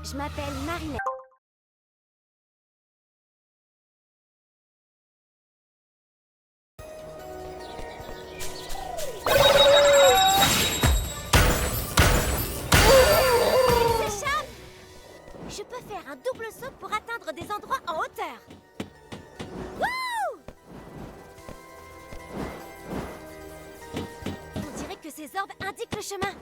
Je m'appelle Marinette. Il s'échappe! Je peux faire un double saut pour atteindre des endroits en hauteur. Wouh! On dirait que ces orbes indiquent le chemin.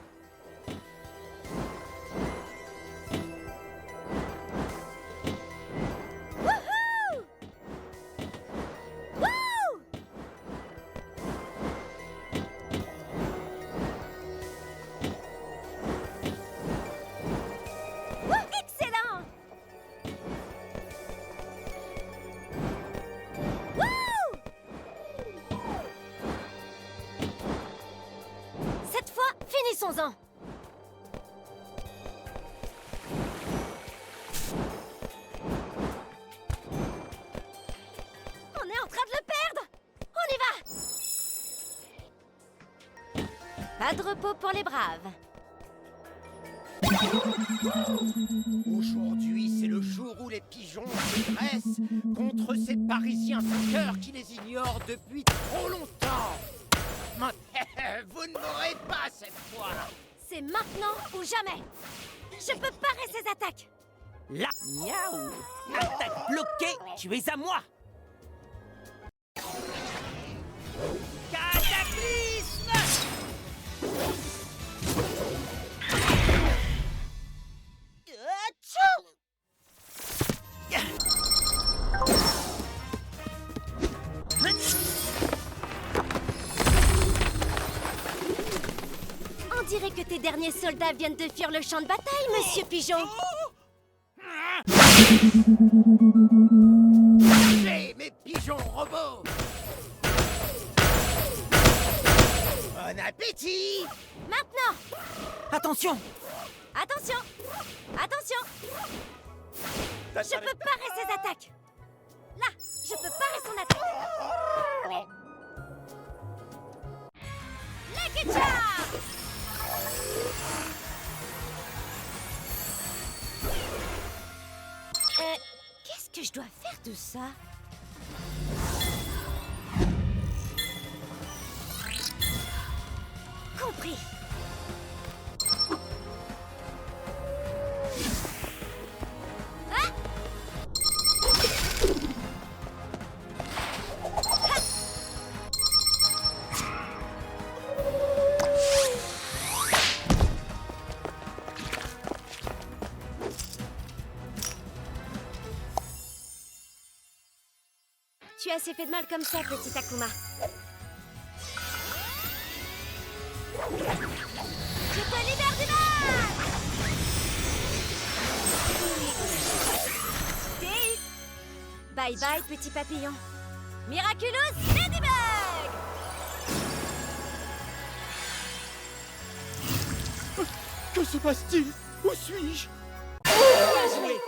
Finissons-en! On est en train de le perdre! On y va! Pas de repos pour les braves. Aujourd'hui, c'est le jour où les pigeons se dressent contre ces Parisiens sans cœur qui les ignorent depuis trop longtemps. Vous ne m'aurez pas cette fois. C'est maintenant ou jamais. Je peux parer ces attaques. Là, miaou. Attaque bloquée, tu es à moi. Cataclysme. On dirait que tes derniers soldats viennent de fuir le champ de bataille, monsieur Pigeon. J'ai mes pigeons robots. Bon appétit. Maintenant! Attention. Attention! Attention! Je peux parer ses attaques. Là, je peux parer son attaque. Lucky Charm! Qu'est-ce que je dois faire de ça? Compris. Tu as assez fait de mal comme ça, petit Akuma. Je te libère du mal! T'es... Bye bye, petit papillon. Miraculous Ladybug! Que se passe-t-il? Où suis-je? Bien joué.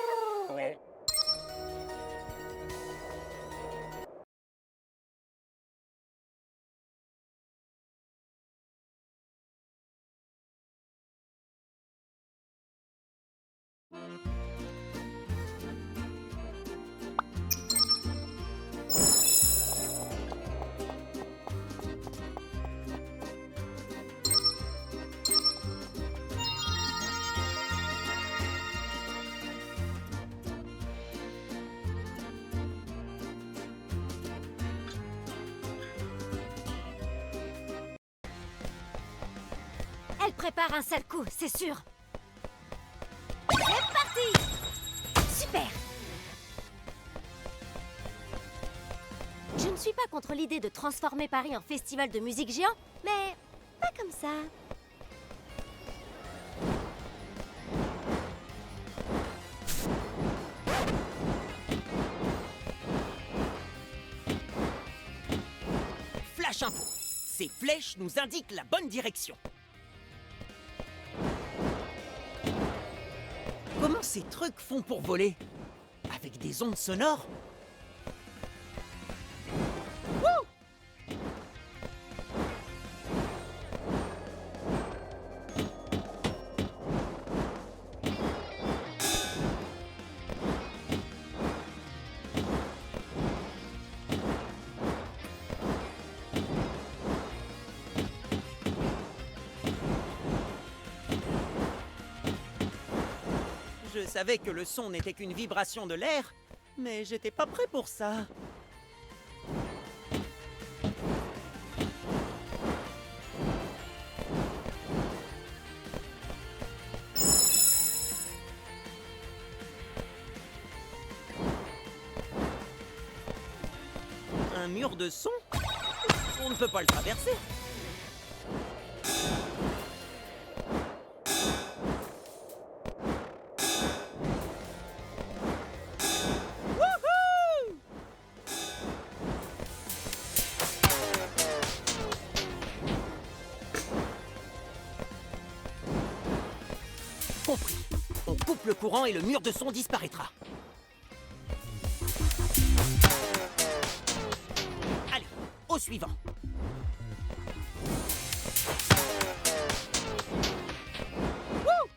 Elle prépare un sale coup, c'est sûr. C'est parti! Super! Je ne suis pas contre l'idée de transformer Paris en festival de musique géant, mais pas comme ça. Flash info. Ces flèches nous indiquent la bonne direction. Comment ces trucs font pour voler? Avec des ondes sonores? Wouh! Je savais que le son n'était qu'une vibration de l'air, mais j'étais pas prêt pour ça. Un mur de son? On ne peut pas le traverser. Compris. On coupe le courant et le mur de son disparaîtra. Allez, au suivant. Wouh!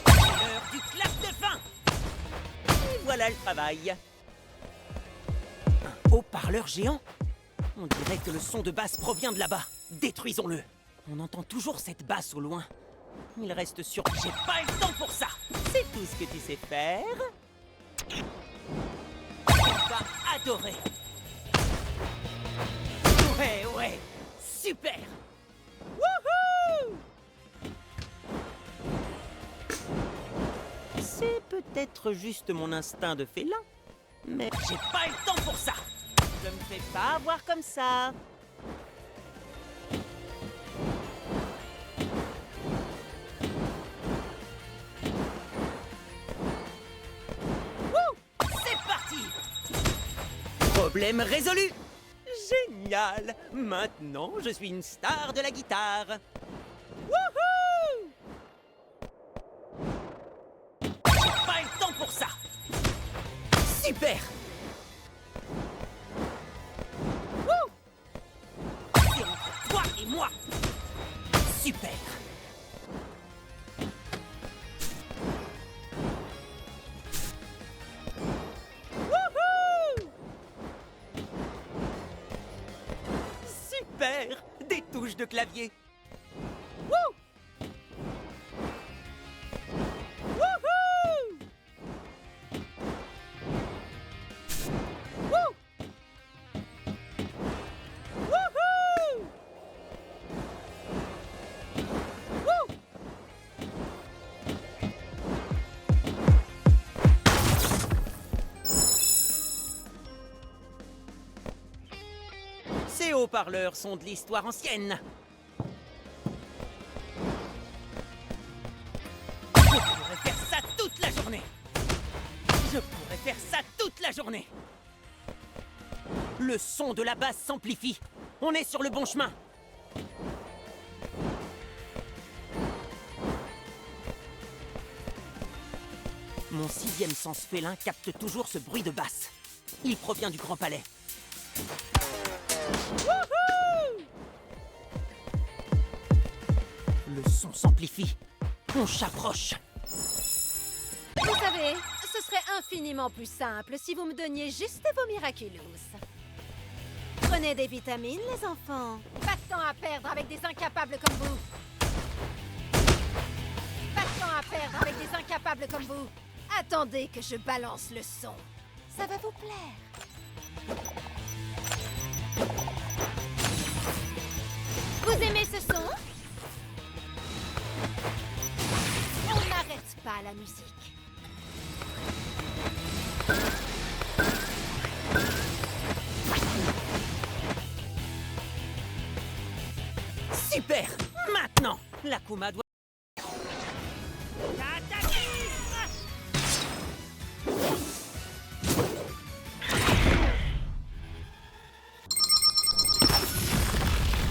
L'heure du clap de fin. Et voilà le travail. Un haut-parleur géant? On dirait que le son de basse provient de là-bas. Détruisons-le. On entend toujours cette basse au loin. Il reste sur... J'ai pas le temps pour ça. C'est tout ce que tu sais faire. Tu vas adorer. Ouais. Super. Wouhou! C'est peut-être juste mon instinct de félin, mais j'ai pas le temps pour ça. Je me fais pas avoir comme ça. Wouh! C'est parti! Problème résolu! Génial! Maintenant, je suis une star de la guitare. Wouhou! J'ai pas le temps pour ça. Super! Toi et moi. Super. Wouhou! Super. Des touches de clavier. Wouh! Wouhou! Wouh! Wouhou! Ces haut-parleurs sont de l'histoire ancienne. Je pourrais faire ça toute la journée. Je pourrais faire ça toute la journée. Le son de la basse s'amplifie. On est sur le bon chemin. Mon sixième sens félin capte toujours ce bruit de basse. Il provient du Grand Palais. Wouhou! Le son s'amplifie. On s'approche. Vous savez, ce serait infiniment plus simple si vous me donniez juste vos miraculous. Prenez des vitamines, les enfants. Pas de temps à perdre avec des incapables comme vous. Pas de temps à perdre avec des incapables comme vous. Attendez que je balance le son. Ça va vous plaire. Vous aimez ce son? On n'arrête pas la musique. Super! Maintenant, l'Akuma doit... Cataclysme!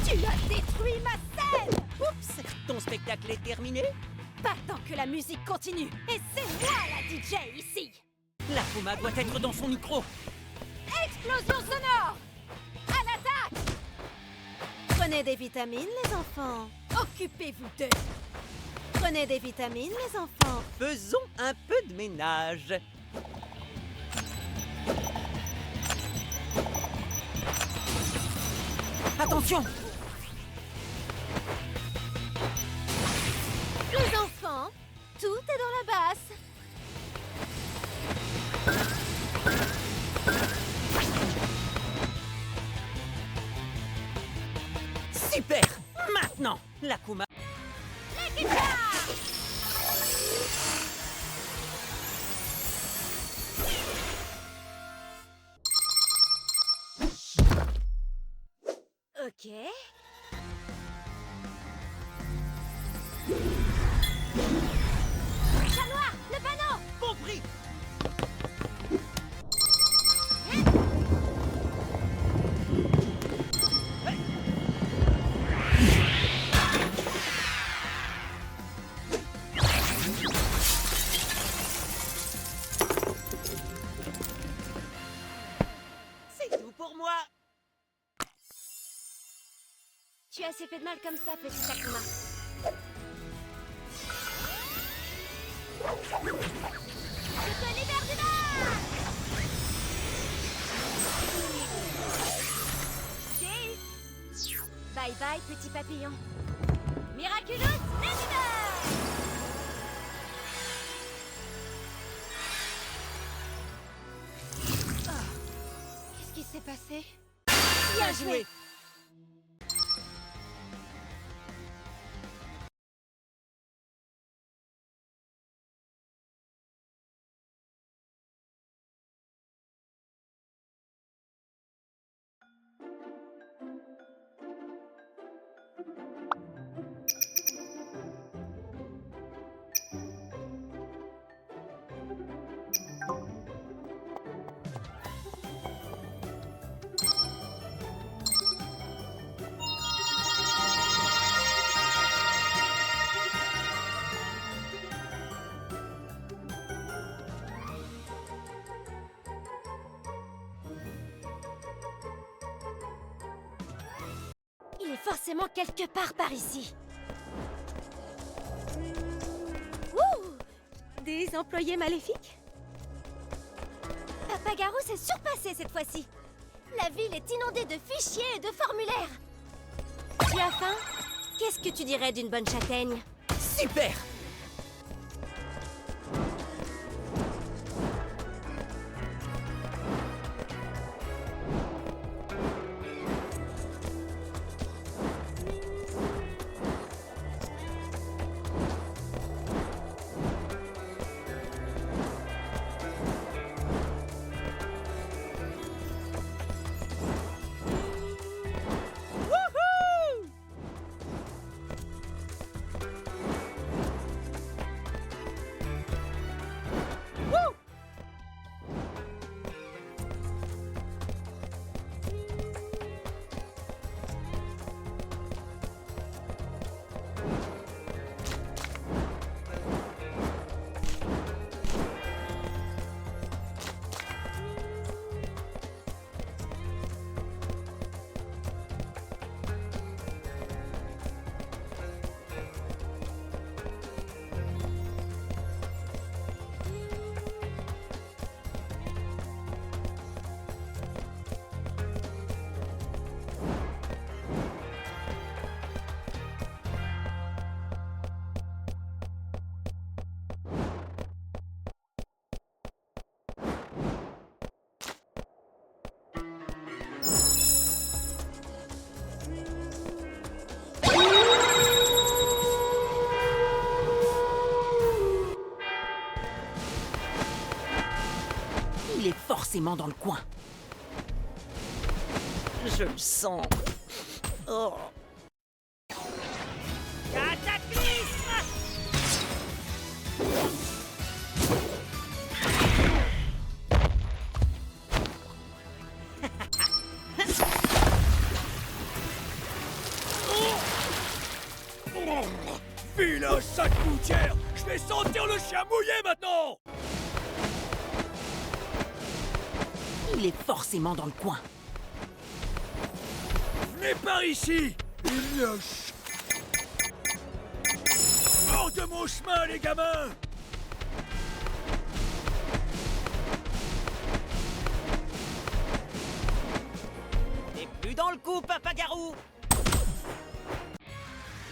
Tu as détruit détruit ma scène! Oups, ton spectacle est terminé? Pas tant que la musique continue. Et c'est moi la DJ ici! L'Akuma doit être dans son micro. Explosion sonore! À l'attaque! Prenez des vitamines, les enfants. Occupez-vous d'eux. Prenez des vitamines, les enfants. Faisons un peu de ménage. Attention! Les enfants, tout est dans la basse. Super! Maintenant, l'Akuma... Les guitares! Ok. Chat noir, le panneau! Compris! C'est tout pour moi! Tu as assez fait de mal comme ça, petit Akuma. Je te libère du mal! Ok. Bye bye, petit papillon. Miraculous Ladybug! Qu'est-ce qui s'est passé? Bien joué! Il est forcément quelque part par ici. Ouh! Des employés maléfiques? Papa Garou s'est surpassé cette fois-ci. La ville est inondée de fichiers et de formulaires. Tu as faim? Qu'est-ce que tu dirais d'une bonne châtaigne? Super! Il est forcément dans le coin. Je le sens. Oh. Cataclysme! Oh. Vilain sac gouttière! Je vais sentir le chien mouillé maintenant! Il est forcément dans le coin. Venez par ici! Il lâche! Hors de mon chemin, les gamins! T'es plus dans le coup, Papa Garou!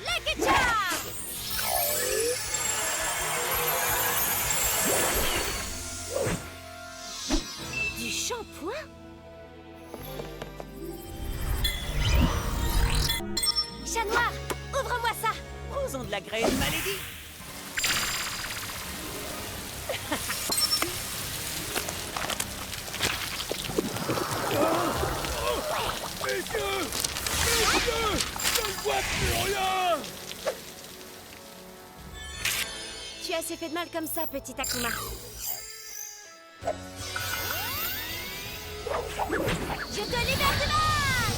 Lucky Charm! Du shampoing? Chat noir, ouvre-moi ça! Posons de la graine, malédie! Messieurs! Messieurs! Je ne vois plus rien! Tu as assez fait de mal comme ça, petit Akuma. Je te libère du mal!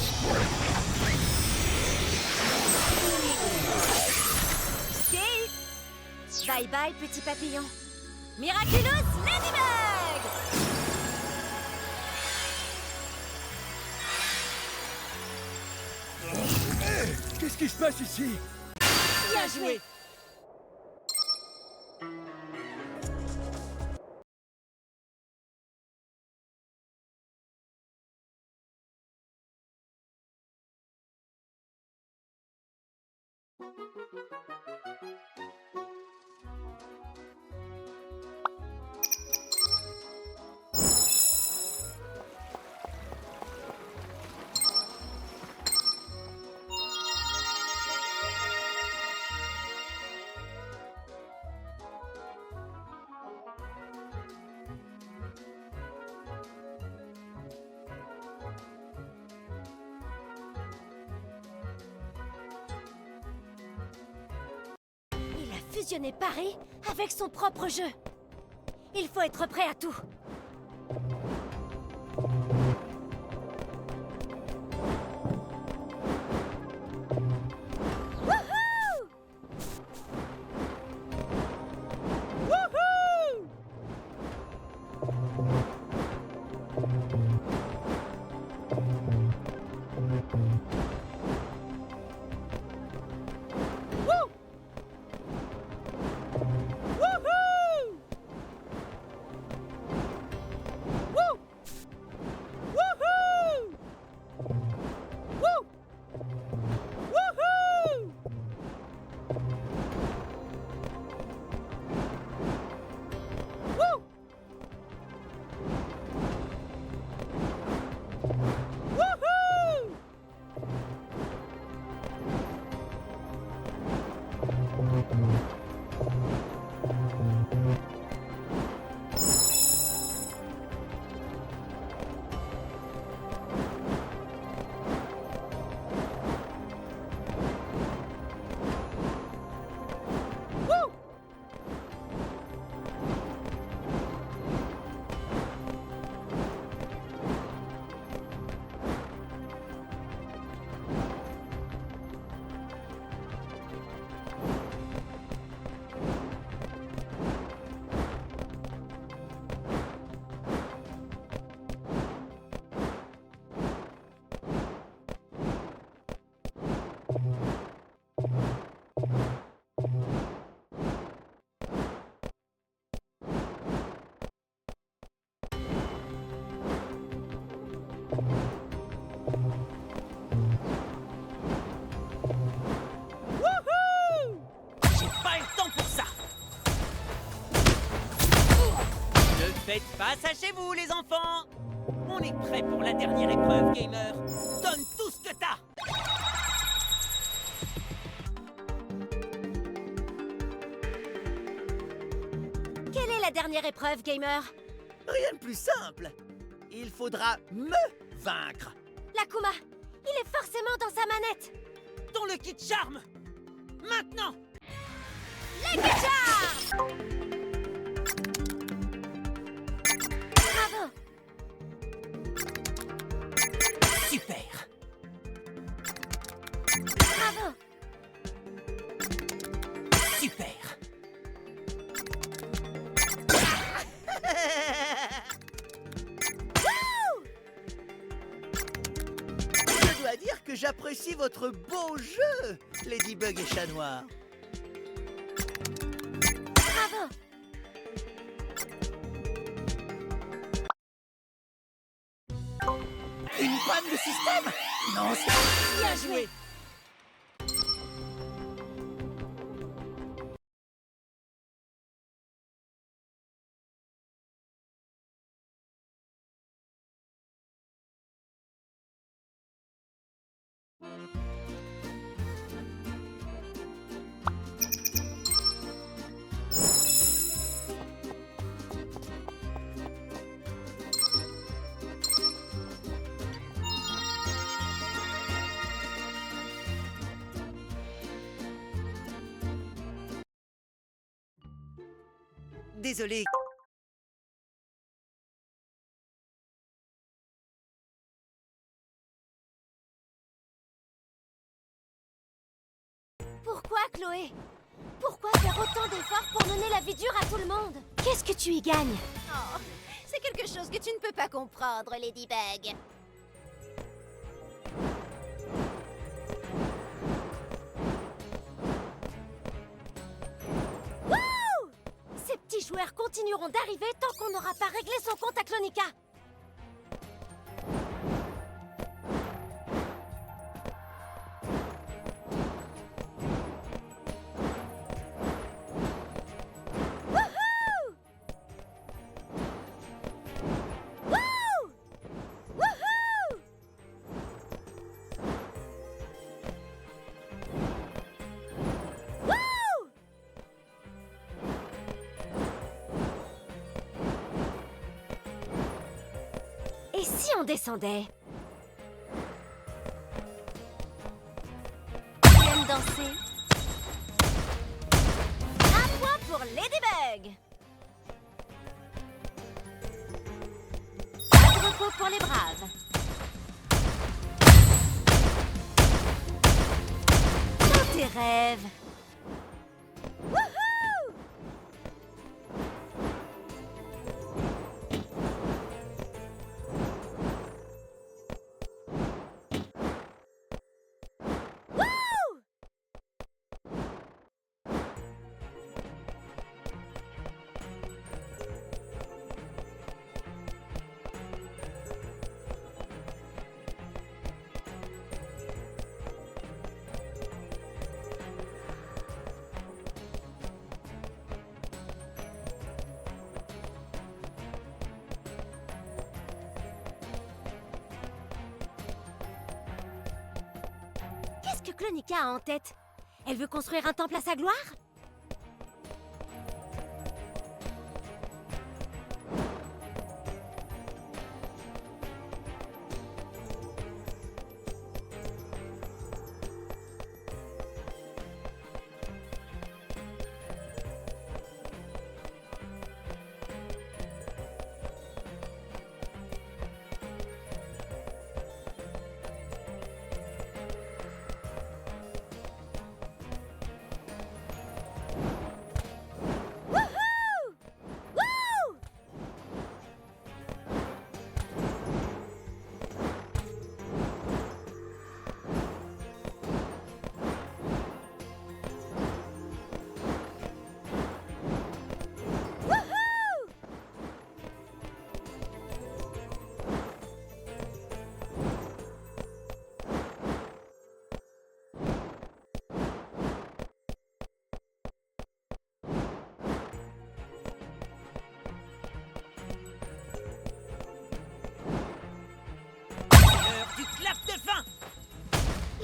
Escape! Bye bye, petit papillon. Miraculous Ladybug! Hé! Qu'est-ce qui se passe ici? Bien joué! Il a fusionné Paris avec son propre jeu. Il faut être prêt à tout. Wouhou! Wouhou! Wouh! Wouhou! Wouh! Wouhou! Wouh! Wouhou! Wouh! Wouhou! Wouh! Wouhou! J'ai pas le temps pour ça! Ne faites pas ça chez vous, les enfants! On est prêt pour la dernière épreuve, gamer! Donne tout ce que t'as! Quelle est la dernière épreuve, gamer? Rien de plus simple. Il faudra me vaincre. L'Akuma, il est forcément dans sa manette. Dans le kit charme! Maintenant! Lucky Charm! Bravo! Super! Bravo! Super. Je dois dire que j'apprécie votre beau jeu, Ladybug et Chat Noir. Bravo! Une panne de système? Non, c'est... Bien joué! Désolé. Pourquoi, Chloé? Pourquoi faire autant d'efforts pour donner la vie dure à tout le monde? Qu'est-ce que tu y gagnes? Oh, c'est quelque chose que tu ne peux pas comprendre, Ladybug. Wouh! Ces petits joueurs continueront d'arriver tant qu'on n'aura pas réglé son compte à Clonica. Et si on descendait? Tu aimes danser? Un point pour Ladybug! Pas de repos pour les braves. Dans tes rêves. Wouhou! Qu'est-ce que Clonica a en tête? Elle veut construire un temple à sa gloire?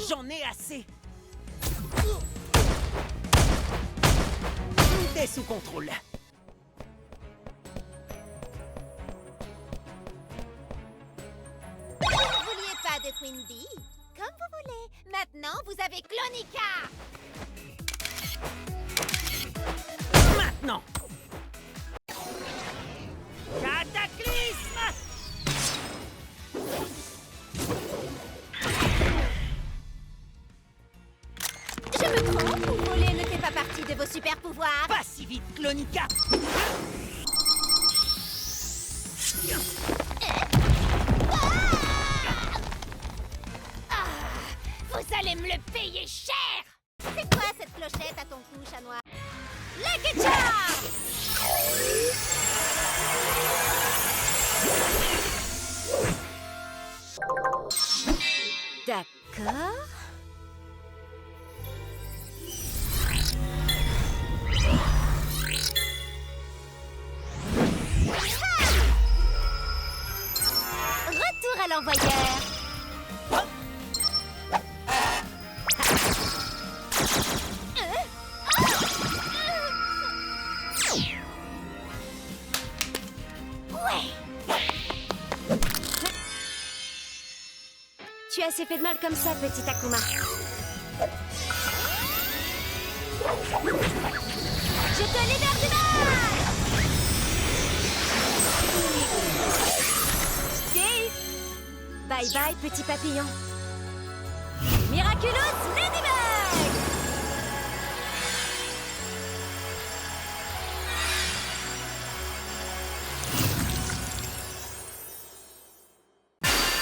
J'en ai assez. Tout est sous contrôle. Vous ne vouliez pas de Queen Bee? Comme vous voulez. Maintenant, vous avez Clonica. Maintenant. Cataclysme! Je me trompe ou voler ne fait pas partie aussi de vos super pouvoirs. Pas si vite, Clonica. Vous allez me le payer cher. C'est quoi cette clochette à ton cou, chat noir? Lucky Charm. D'accord. Retour à l'envoyeur. Tu as assez fait de mal comme ça, petit Akuma. Je te libère du mal. Safe. Bye bye, petit papillon. Miraculous Ladybug.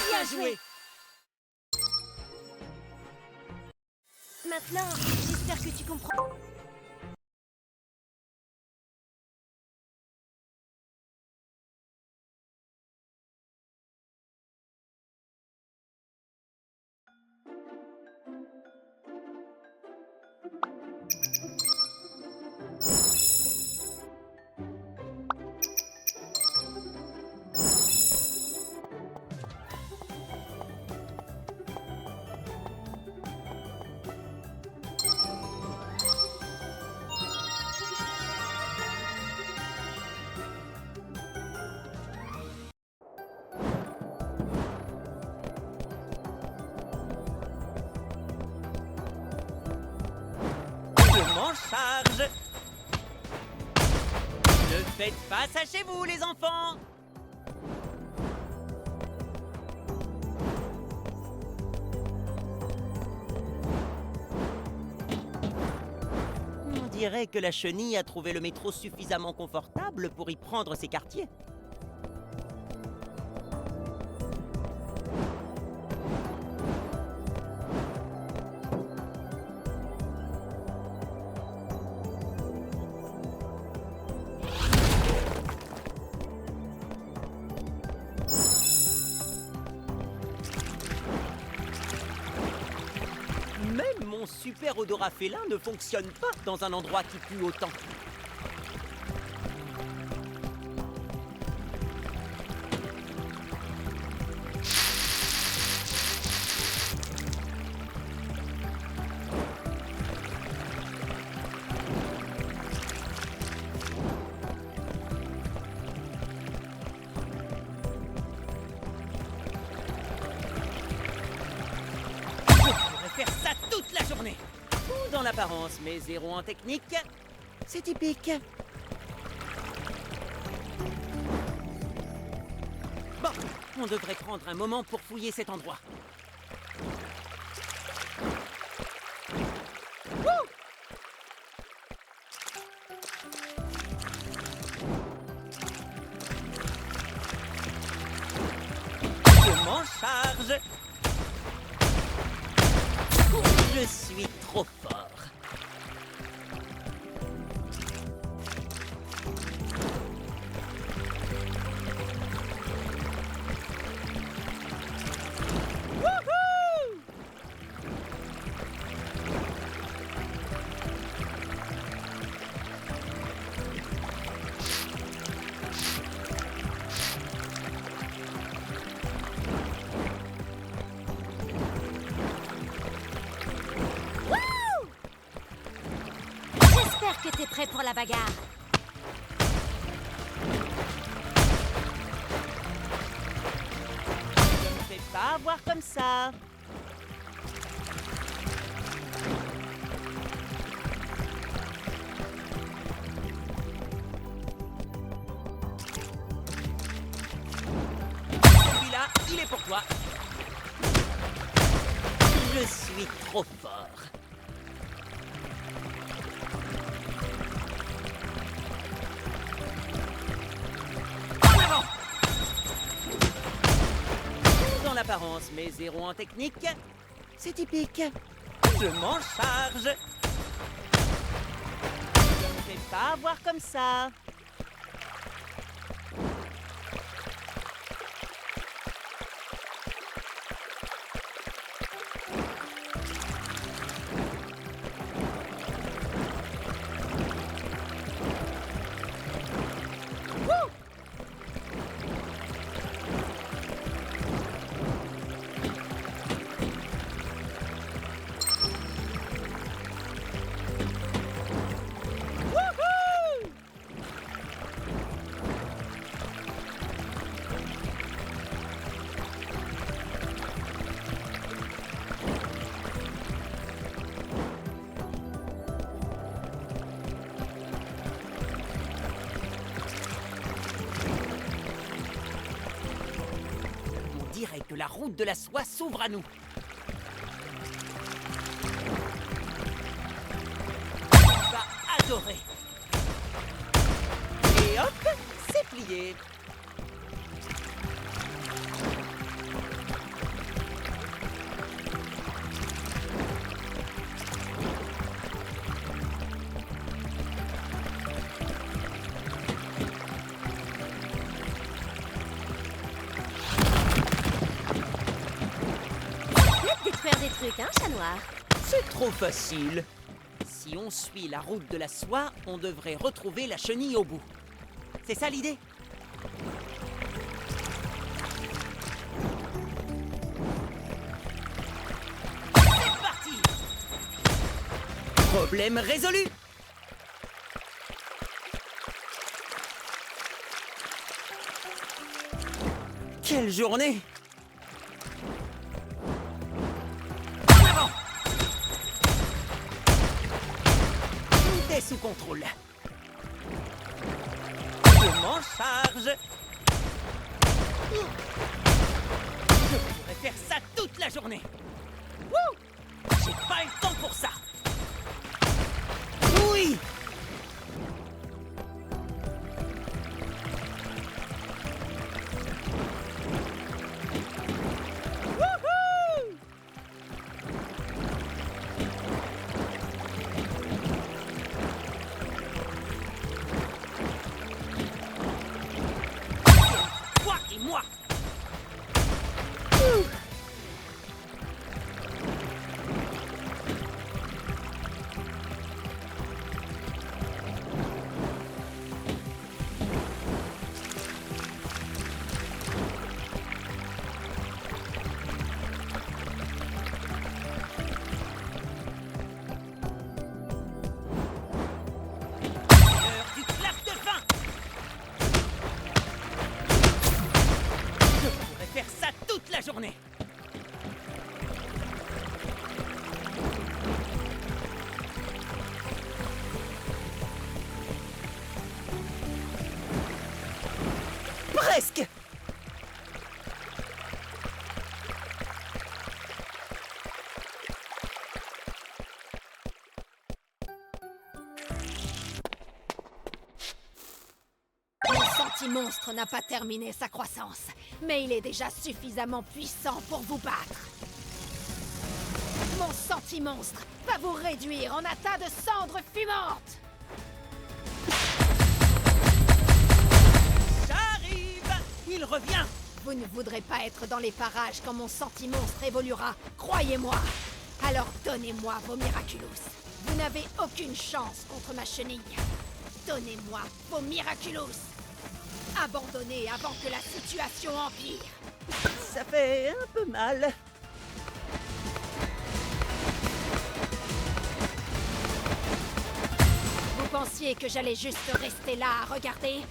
Bien joué. Maintenant, j'espère que tu comprends. Je m'en charge. Ne faites pas ça chez vous, les enfants. On dirait que la chenille a trouvé le métro suffisamment confortable pour y prendre ses quartiers. Même mon super odorat félin ne fonctionne pas dans un endroit qui pue autant. Faire ça toute la journée. Tout dans l'apparence, mais zéro en technique. C'est typique. Bon, on devrait prendre un moment pour fouiller cet endroit. Wouh! Je m'en charge. Je suis trop fort. Wouhou! J'espère que t'es prêt pour la bagarre. Ne me fais pas avoir comme ça. Celui-là, il est pour toi. Je suis trop fort. apparence mais zéro en technique. C'est typique. Je m'en charge. Ne me fais pas avoir comme ça. On dirait que la route de la soie s'ouvre à nous. On va adorer. Et hop, c'est plié. Faire des trucs, hein, chat noir? C'est trop facile. Si on suit la route de la soie, on devrait retrouver la chenille au bout. C'est ça l'idée? C'est parti! Problème résolu! Quelle journée! En avant! Tout est sous contrôle. Je m'en charge. Je pourrais faire ça toute la journée. Wouh! J'ai pas le temps pour ça. Oui! Wouhou! Toi et moi. Ouh. L'heure du clap de fin. Je pourrais faire ça toute la journée. Presque. Mon senti-monstre n'a pas terminé sa croissance, mais il est déjà suffisamment puissant pour vous battre. Mon senti-monstre va vous réduire en un tas de cendres fumantes. J'arrive. Il revient. Vous ne voudrez pas être dans les parages quand mon senti-monstre évoluera, croyez-moi. Alors donnez-moi vos Miraculous. Vous n'avez aucune chance contre ma chenille. Donnez-moi vos Miraculous. Abandonnez avant que la situation empire. Ça fait un peu mal. Vous pensiez que j'allais juste rester là à regarder?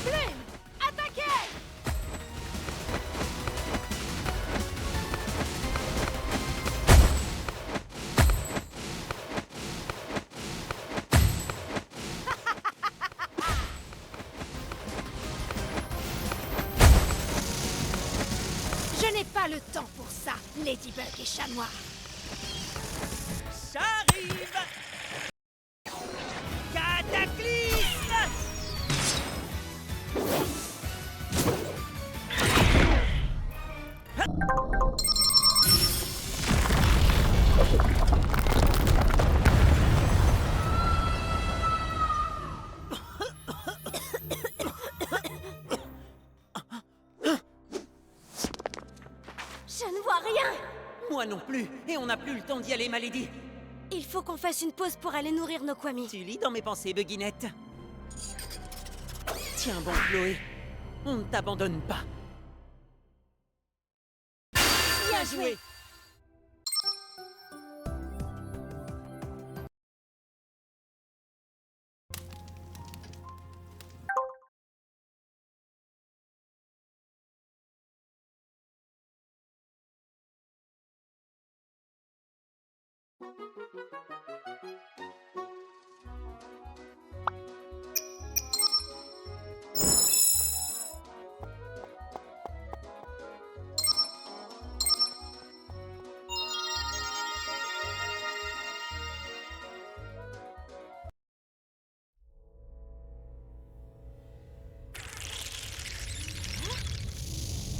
Flynn, attaquez! Je n'ai pas le temps pour ça, Ladybug et Chat Noir. J'arrive. ne vois rien. Moi non plus, et on n'a plus le temps d'y aller, Malédie. Il faut qu'on fasse une pause pour aller nourrir nos Kwami. Tu lis dans mes pensées, Buginette. Tiens bon, Chloé, on ne t'abandonne pas. Bien joué.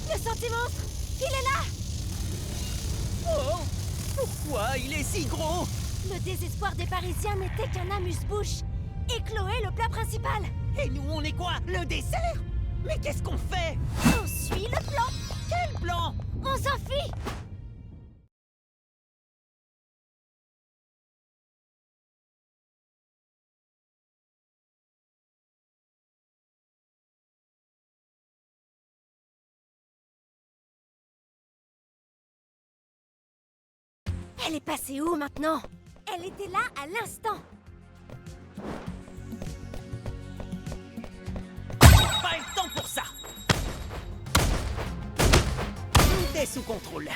Le sentimonstre, il est là. Oh, pourquoi il est si gros? Le désespoir des Parisiens n'était qu'un amuse-bouche. Et Chloé, le plat principal. Et nous, on est quoi? Le dessert? Mais qu'est-ce qu'on fait? On suit le plan. Quel plan? On s'enfuit. Elle est passée où maintenant? Elle était là à l'instant. Pas le temps pour ça. Tout est sous contrôle.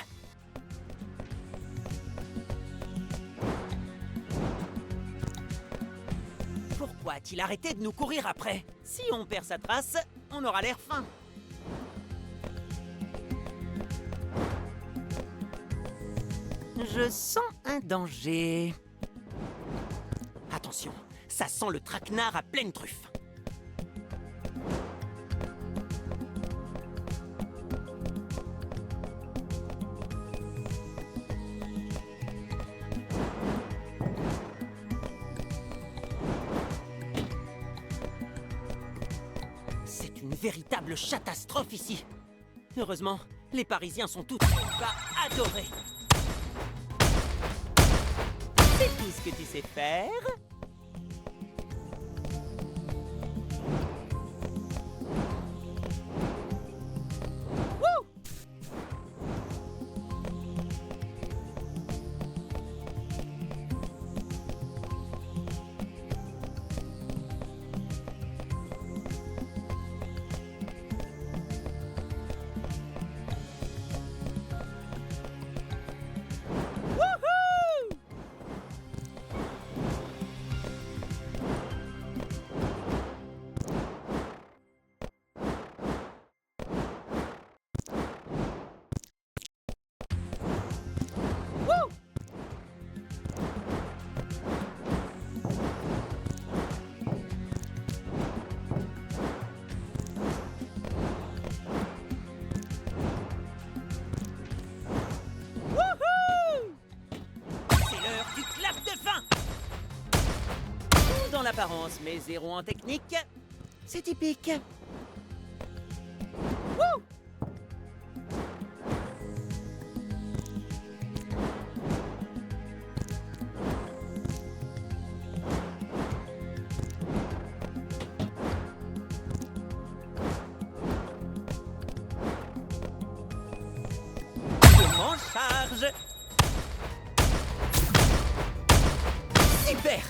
Pourquoi a-t-il arrêté de nous courir après? Si on perd sa trace, on aura l'air fin. Je sens un danger. Attention, ça sent le traquenard à pleine truffe. C'est une véritable catastrophe ici. Heureusement, les Parisiens sont tous adorés. C'est tout ce que tu sais faire. Wouh! Dans l'apparence, mais zéro en technique. C'est typique. Wouh! Je m'en charge. Super!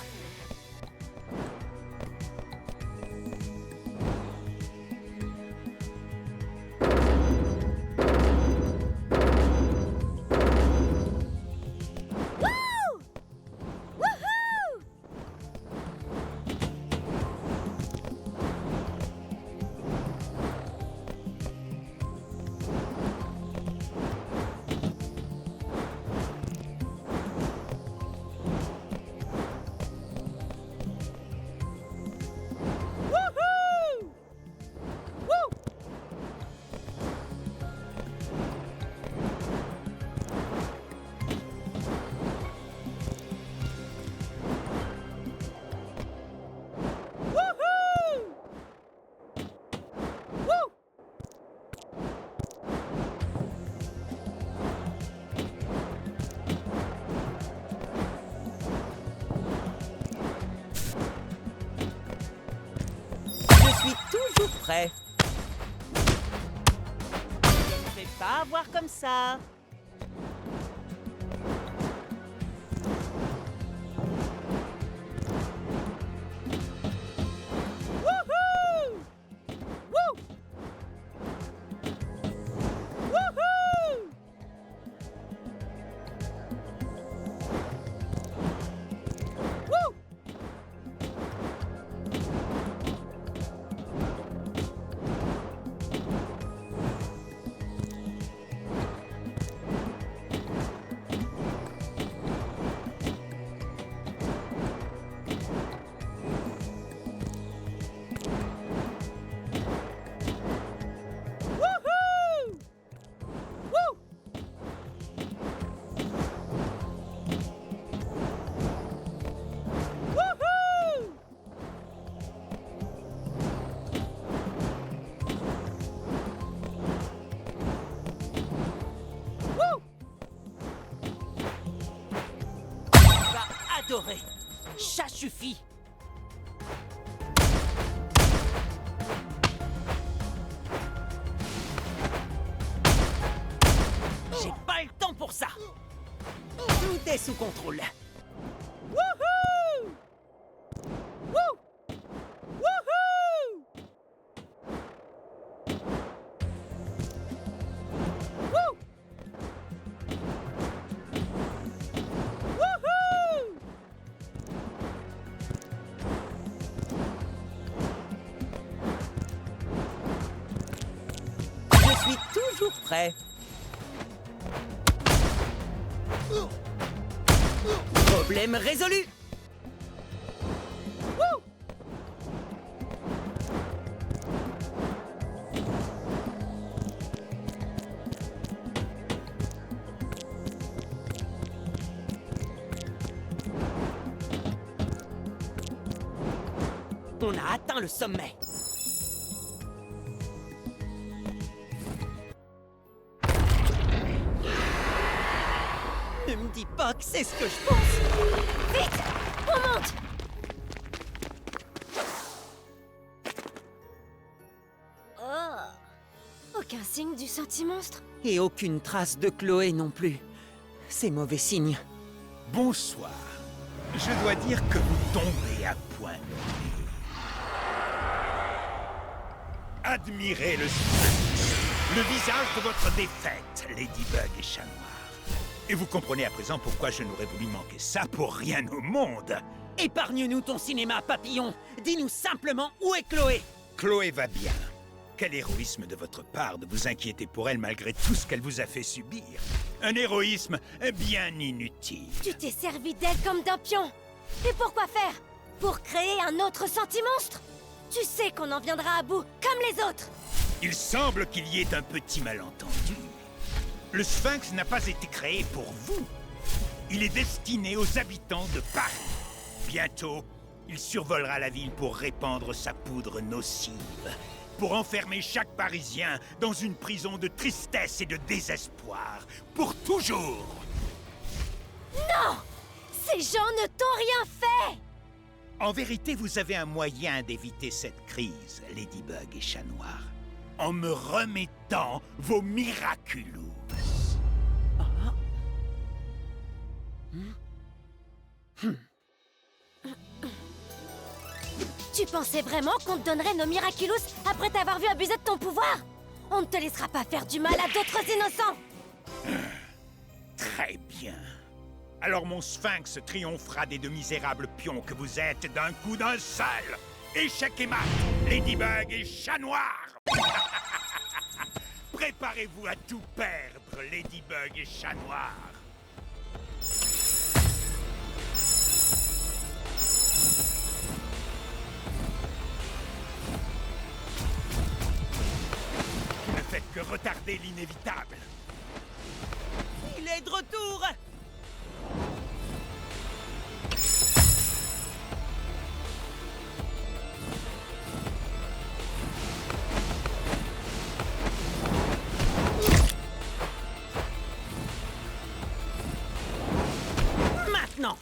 prêt. Ne me fais pas avoir comme ça. Wouhou! Wouh! Wouhou! Wouh! Wouhou! Wouh! Wouhou! Wouh! Tu vas adorer. Ça suffit. J'ai pas le temps pour ça. Tout est sous contrôle. Wouhou! Wouh! Wouhou! Wouh! Wouhou! Je suis toujours prêt. Problème résolu. Wouh! On a atteint le sommet. Ne me dis pas que c'est ce que je pense. Vite! On monte! Oh! Aucun signe du senti-monstre? Et aucune trace de Chloé non plus. C'est mauvais signe. Bonsoir. Je dois dire que vous tombez à point nommé. Admirez le Sphinx, le visage de votre défaite, Ladybug et Chat Noir. Et vous comprenez à présent pourquoi je n'aurais voulu manquer ça pour rien au monde. Épargne-nous ton cinéma, papillon. Dis-nous simplement où est Chloé. Chloé va bien. Quel héroïsme de votre part de vous inquiéter pour elle malgré tout ce qu'elle vous a fait subir. Un héroïsme bien inutile. Tu t'es servi d'elle comme d'un pion! Et pourquoi faire? Pour créer un autre senti-monstre? Tu sais qu'on en viendra à bout, comme les autres! Il semble qu'il y ait un petit malentendu. Le Sphinx n'a pas été créé pour vous. Il est destiné aux habitants de Paris. Bientôt, il survolera la ville pour répandre sa poudre nocive, pour enfermer chaque Parisien dans une prison de tristesse et de désespoir, pour toujours. Non! Ces gens ne t'ont rien fait! En vérité, vous avez un moyen d'éviter cette crise, Ladybug et Chat Noir, en me remettant vos Miraculous. Tu pensais vraiment qu'on te donnerait nos Miraculous après t'avoir vu abuser de ton pouvoir? On ne te laissera pas faire du mal à d'autres innocents! Très bien. Alors mon Sphinx triomphera des deux misérables pions que vous êtes d'un coup d'un seul. Échec et mat, Ladybug et Chat Noir. Préparez-vous à tout perdre, Ladybug et Chat Noir. Vous ne faites que retarder l'inévitable. Il est de retour. Maintenant.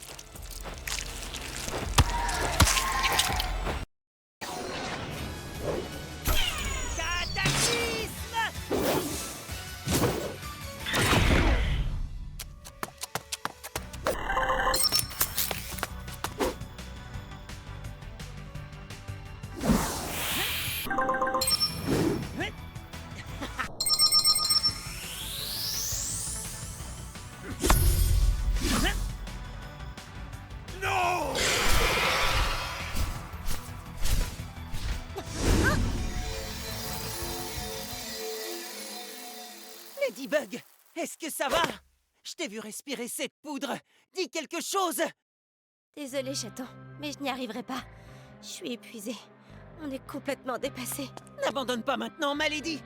Ladybug, est-ce que ça va? Je t'ai vu respirer cette poudre. Dis quelque chose! Désolée, chaton, mais je n'y arriverai pas. Je suis épuisée. On est complètement dépassés. N'abandonne pas maintenant, ma Lady!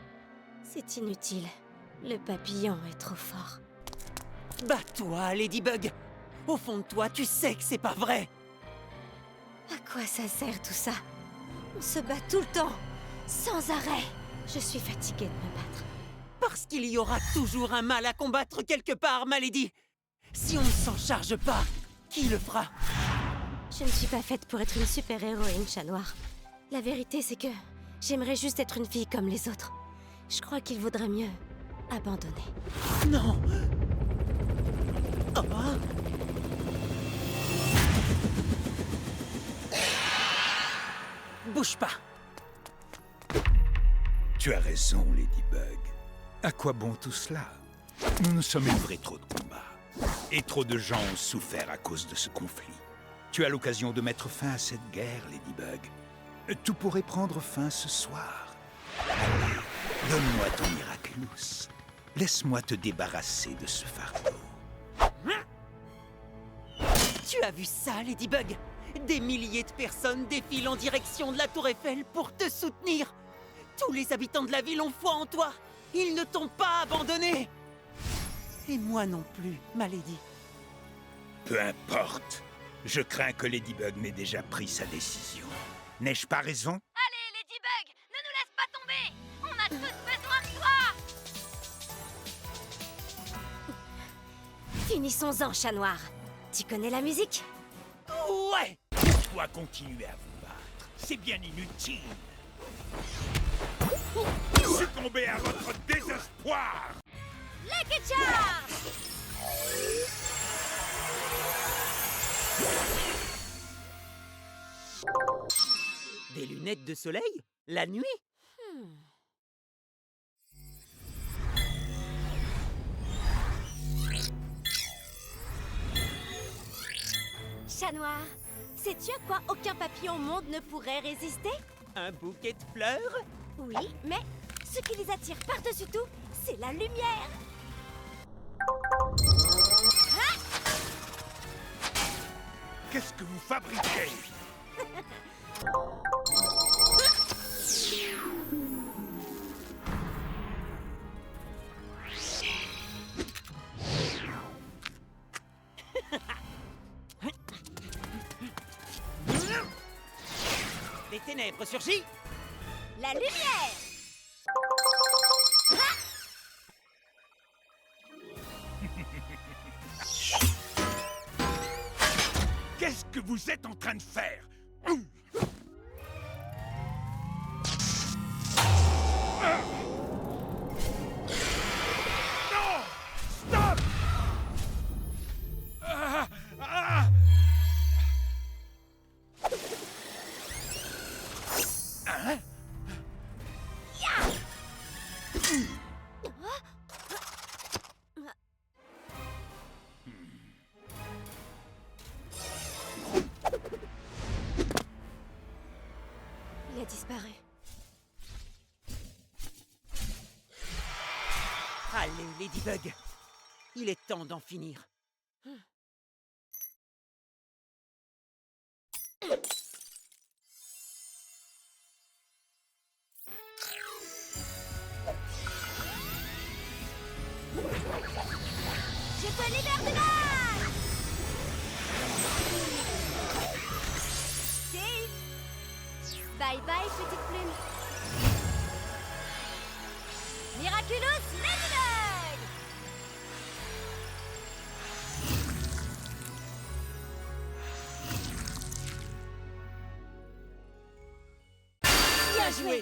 C'est inutile. Le papillon est trop fort. Bats-toi, Ladybug! Au fond de toi, tu sais que c'est pas vrai! À quoi ça sert tout ça? On se bat tout le temps, sans arrêt. Je suis fatiguée de me battre. Parce qu'il y aura toujours un mal à combattre quelque part, ma Lady! Si on ne s'en charge pas, qui le fera? Je ne suis pas faite pour être une super-héroïne, chat noir. La vérité, c'est que j'aimerais juste être une fille comme les autres. Je crois qu'il vaudrait mieux abandonner. Non! Oh. Bouge pas! Tu as raison, Ladybug. À quoi bon tout cela? Nous nous sommes livrés trop de combats. Et trop de gens ont souffert à cause de ce conflit. Tu as l'occasion de mettre fin à cette guerre, Ladybug. Tout pourrait prendre fin ce soir. Allez, donne-moi ton Miraculous. Laisse-moi te débarrasser de ce fardeau. Tu as vu ça, Ladybug? Des milliers de personnes défilent en direction de la Tour Eiffel pour te soutenir. Tous les habitants de la ville ont foi en toi. Ils ne t'ont pas abandonné. Et moi non plus, ma Lady. Peu importe. Je crains que Ladybug n'ait déjà pris sa décision. N'ai-je pas raison? Allez, Ladybug, ne nous laisse pas tomber. On a tous besoin de toi. Finissons-en, chat noir. Tu connais la musique? Ouais! Pourquoi continuer à vous battre? C'est bien inutile. Succombez à votre désespoir! Lucky Charge! Des lunettes de soleil? La nuit? Chat noir, sais-tu à quoi aucun papillon au monde ne pourrait résister? Un bouquet de fleurs? Oui, mais ce qui les attire par-dessus tout, c'est la lumière. Qu'est-ce que vous fabriquez? Les ténèbres surgissent? La lumière! Qu'est-ce que vous êtes en train de faire? Non! Stop! Hein? Il a disparu. Allez, Ladybug. Il est temps d'en finir. Je te libère du mal! Steve! Bye bye, petite plume. Miraculous Ladybug! Bien joué!